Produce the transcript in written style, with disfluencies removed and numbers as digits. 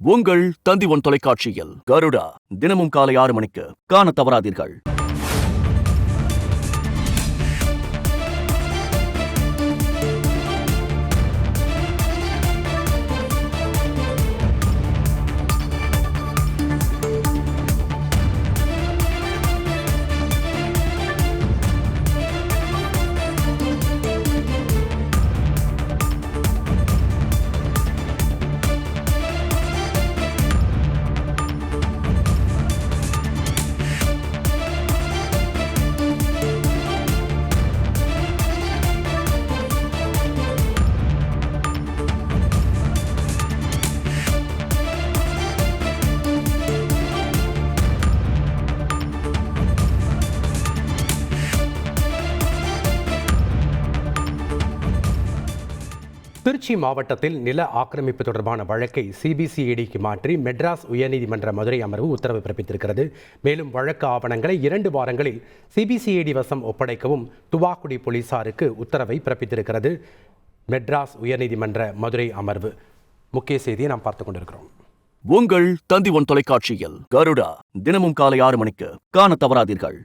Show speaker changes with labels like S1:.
S1: உங்கள் தந்தி ஒன் தொலைக்காட்சியில் கருடா தினமும் காலை 6 மணிக்கு காண தவறாதீர்கள்.
S2: திருச்சி மாவட்டத்தில் நில ஆக்கிரமிப்பு தொடர்பான வழக்கை சிபிசிஐடிக்கு மாற்றி மெட்ராஸ் உயர்நீதிமன்ற மதுரை அமர்வு உத்தரவு பிறப்பித்திருக்கிறது. மேலும் வழக்கு ஆவணங்களை 2 வாரங்களில் சிபிசிஐடி வசம் ஒப்படைக்கவும் துவாக்குடி போலீசாருக்கு உத்தரவை பிறப்பித்திருக்கிறது மெட்ராஸ் உயர்நீதிமன்ற மதுரை அமர்வு. முக்கிய செய்தியை நாம் பார்த்துக் கொண்டிருக்கிறோம்.
S1: உங்கள் தந்தி ஒன் தொலைக்காட்சியில் கருடா தினமும் காலை 6 மணிக்கு காண தவறாதீர்கள்.